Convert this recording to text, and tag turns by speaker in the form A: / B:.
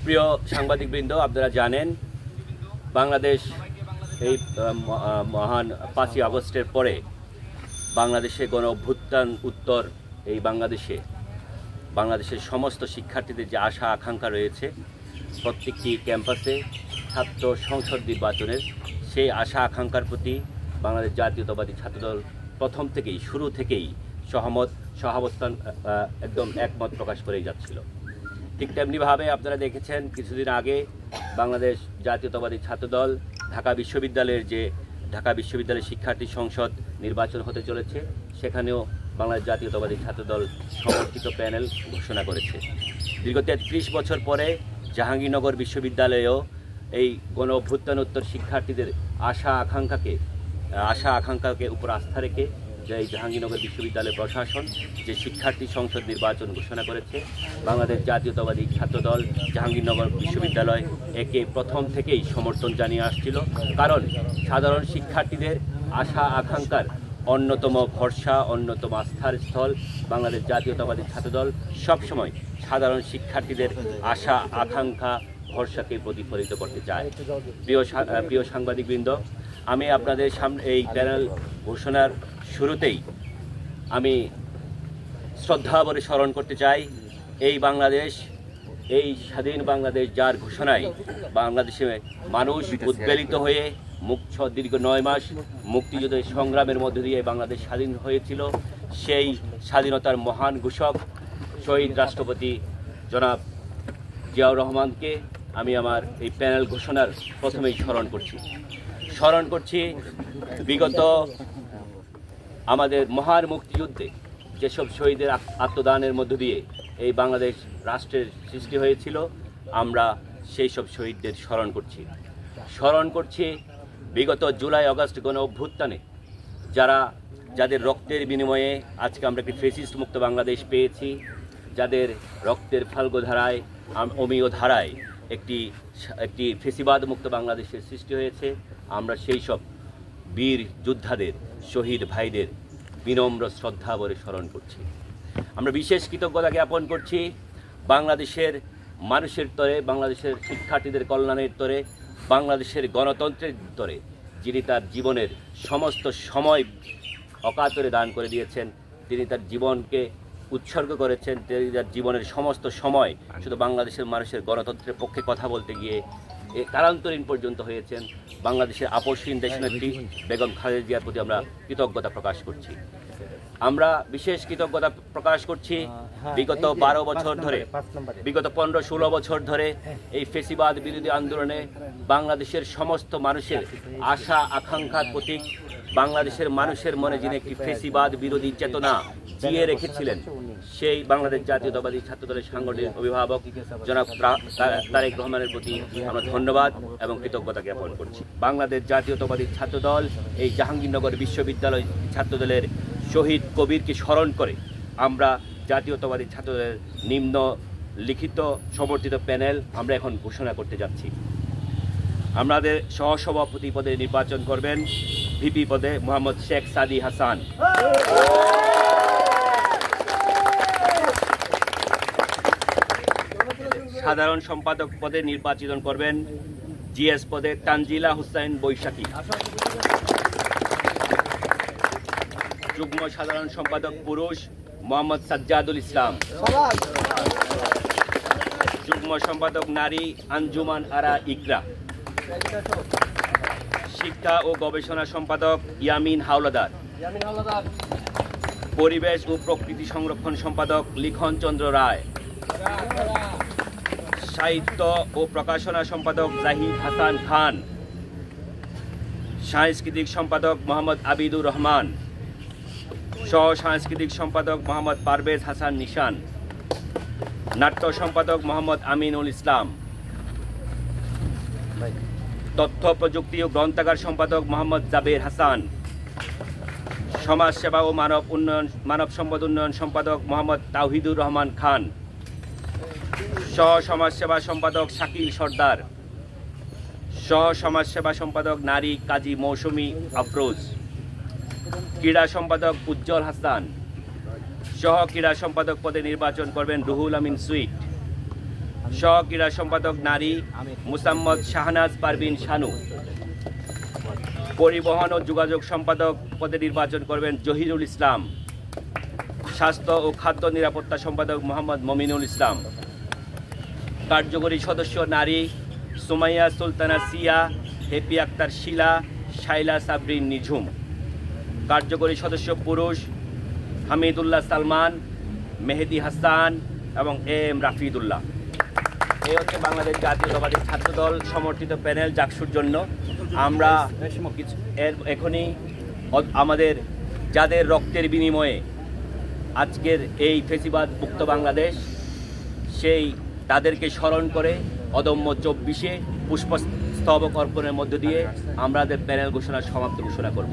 A: প্রিয় সাংবাদিকবৃন্দ, আপনারা জানেন বাংলাদেশ এই মহান 5ই আগস্টের পরে বাংলাদেশে গণ অভ্যুত্থান উত্তর এই বাংলাদেশের সমস্ত শিক্ষার্থীদের যে আশা আকাঙ্ক্ষা রয়েছে প্রত্যেকটি ক্যাম্পাসে ছাত্র সংসদ নির্বাচনের, সেই আশা আকাঙ্ক্ষার প্রতি বাংলাদেশ জাতীয়তাবাদী ছাত্রদল প্রথম থেকেই শুরু থেকেই সহাবস্থান একদম একমত প্রকাশ করেই যাচ্ছিল। ঠিক তেমনিভাবে আপনারা দেখেছেন কিছুদিন আগে বাংলাদেশ জাতীয়তাবাদী ছাত্রদল ঢাকা বিশ্ববিদ্যালয়ের শিক্ষার্থী সংসদ নির্বাচন হতে চলেছে, সেখানেও বাংলাদেশ জাতীয়তাবাদী ছাত্রদল সমর্থিত প্যানেল ঘোষণা করেছে। দীর্ঘ 33 বছর পরে জাহাঙ্গীরনগর বিশ্ববিদ্যালয়েও এই গণ অভ্যুত্থানোত্তর শিক্ষার্থীদের আশা আকাঙ্ক্ষাকে উপর আস্থা রেখে যে এই জাহাঙ্গীরনগর বিশ্ববিদ্যালয় প্রশাসন যে শিক্ষার্থী সংসদ নির্বাচন ঘোষণা করেছে, বাংলাদেশ জাতীয়তাবাদী ছাত্রদল জাহাঙ্গীরনগর বিশ্ববিদ্যালয় একে প্রথম থেকেই সমর্থন জানিয়ে আসছিল। কারণ সাধারণ শিক্ষার্থীদের আশা আকাঙ্ক্ষার অন্যতম ভরসা, অন্যতম আস্থার স্থল বাংলাদেশ জাতীয়তাবাদী ছাত্রদল সবসময় সাধারণ শিক্ষার্থীদের আশা আকাঙ্ক্ষা ভরসাকে প্রতিফলিত করতে চায়। প্রিয় সাংবাদিকবৃন্দ, আমি আপনাদের সামনে এই প্যানেল ঘোষণার শুরুতেই আমি শ্রদ্ধাভরে স্মরণ করতে চাই এই স্বাধীন বাংলাদেশ যার ঘোষণায় বাংলাদেশে মানুষ উদ্বেলিত হয়ে দীর্ঘ 9 মাস মুক্তিযুদ্ধের সংগ্রামের মধ্য দিয়ে বাংলাদেশ স্বাধীন হয়েছিল। সেই স্বাধীনতার মহান ঘোষক শহীদ রাষ্ট্রপতি জনাব জিয়াউর রহমানকে আমি আমার এই প্যানেল ঘোষণার প্রথমেই স্মরণ করছি। বিগত আমাদের মহান মুক্তিযুদ্ধে যেসব শহীদের আত্মদানের মধ্য দিয়ে এই বাংলাদেশ রাষ্ট্রের সৃষ্টি হয়েছিল, আমরা সেই সব শহীদদের স্মরণ করছি বিগত জুলাই আগস্ট গণ অভ্যুত্থানে যাদের রক্তের বিনিময়ে আজকে আমরা একটি ফ্যাসিস্ট মুক্ত বাংলাদেশ পেয়েছি, যাদের রক্তের ফাল্গু ধারায় অমীয় ধারায় একটি ফেসিবাদ মুক্ত বাংলাদেশের সৃষ্টি হয়েছে। আমরা সেই সব বীর যোদ্ধাদের, শহীদ ভাইদের বিনম্র শ্রদ্ধাভরে স্মরণ করছি। আমরা বিশেষ কৃতজ্ঞতা জ্ঞাপন করছি বাংলাদেশের মানুষের তরে, বাংলাদেশের শিক্ষার্থীদের কল্যাণের তরে, বাংলাদেশের গণতন্ত্রের তরে যিনি তার জীবনের সমস্ত সময় অকাতরে দান করে দিয়েছেন। তিনি তার জীবনকে উৎসর্গ করেছেন। তিনি তার জীবনের সমস্ত সময় শুধু বাংলাদেশের মানুষের গণতন্ত্রের পক্ষে কথা বলতে গিয়ে কারান্তরীণ পর্যন্ত হয়েছেন। বাংলাদেশের আপসহীন দেশনেত্রী বেগম খালেদা জিয়ার প্রতি আমরা কৃতজ্ঞতা প্রকাশ করছি। আমরা বিশেষ কৃতজ্ঞতা প্রকাশ করছি বিগত 12 বছর ধরে, বিগত 15-16 বছর ধরে এই ফেসিবাদ বিরোধী আন্দোলনে বাংলাদেশের সমস্ত মানুষের আশা আকাঙ্ক্ষার প্রতীক, বাংলাদেশের মানুষের মনে যিনি একটি ফেসিবাদ বিরোধী চেতনা জিয়ে রেখেছিলেন, সেই বাংলাদেশ জাতীয়তাবাদী ছাত্রদলের সাংগঠনিক অভিভাবক জনাব তারেক রহমানের প্রতি আমরা ধন্যবাদ এবং কৃতজ্ঞতা জ্ঞাপন করছি। বাংলাদেশ জাতীয়তাবাদী ছাত্রদল এই জাহাঙ্গীরনগর বিশ্ববিদ্যালয় ছাত্রদলের শহীদ কবিরকে স্মরণ করে আমরা জাতীয়তাবাদী ছাত্রদলের নিম্ন লিখিত সমর্থিত প্যানেল আমরা এখন ঘোষণা করতে যাচ্ছি। আমাদের সহসভাপতি পদে নির্বাচন করবেন ভিপি পদে মোহাম্মদ শেখ সাদি হাসান, সাধারণ সম্পাদক পদে নির্বাচিত করবেন জিএস পদে তানজিলা হুসাইন বৈশাখী, যুগ্ম সাধারণ সম্পাদক পুরুষ মোহাম্মদ সাজ্জাদুল ইসলাম, যুগ্ম সম্পাদক নারী আঞ্জুমান আরা ইকরা, শিক্ষা ও গবেষণা সম্পাদক ইয়ামিন হাওলাদার, পরিবেশ ও প্রকৃতি সংরক্ষণ সম্পাদক লিখন চন্দ্র রায়, সাহিত্য ও প্রকাশনা সম্পাদক জাহিদ হাসান খান, সাংস্কৃতিক সম্পাদক মোহাম্মদ আবিদুর রহমান, সহ সাংস্কৃতিক সম্পাদক মোহাম্মদ পারভেজ হাসান নিশান, নাট্য সম্পাদক মোহাম্মদ আমিনুল ইসলাম, তথ্য প্রযুক্তি ও গ্রন্থাগার সম্পাদক মোহাম্মদ জাবের হাসান, সমাজসেবা ও মানব সম্পদ উন্নয়ন সম্পাদক মোহাম্মদ তাওহিদুর রহমান খান, সহ সমাজসেবা সম্পাদক শাকিল সর্দার, সহ সমাজসেবা সম্পাদক নারী কাজী মৌসুমী আফরোজ, ক্রীড়া সম্পাদক উজ্জ্বল হাসান, সহ ক্রীড়া সম্পাদক পদে নির্বাচন করবেন রুহুল আমিন সুইট, সহ ক্রীড়া সম্পাদক নারী মুসাম্মদ শাহনাজ পারভিন শানু। পরিবহন ও যোগাযোগ সম্পাদক পদে নির্বাচন করবেন জহিরুল ইসলাম। স্বাস্থ্য ও খাদ্য নিরাপত্তা সম্পাদক মোহাম্মদ মমিনুল ইসলাম। কার্যকরী সদস্য নারী সুমাইয়া সুলতানা সিয়া, হেপি আক্তার শিলা, শাইলা সাবরিন নিঝুম। কার্যকরী সদস্য পুরুষ হামিদুল্লাহ সালমান, মেহেদি হাসান এবং এম রাফিদুল্লাহ। এই হচ্ছে বাংলাদেশ জাতীয়তাবাদী ছাত্রদল সমর্থিত প্যানেল জাকসুর জন্য। আমরা এখনই আমাদের যাদের রক্তের বিনিময়ে আজকের এই ফেসিবাদ মুক্ত বাংলাদেশ, সেই তাদেরকে স্মরণ করে অদম্য 24-এ পুষ্পস্তবক অর্পণের মধ্য দিয়ে আমাদের প্যানেল ঘোষণা সমাপ্ত ঘোষণা করব।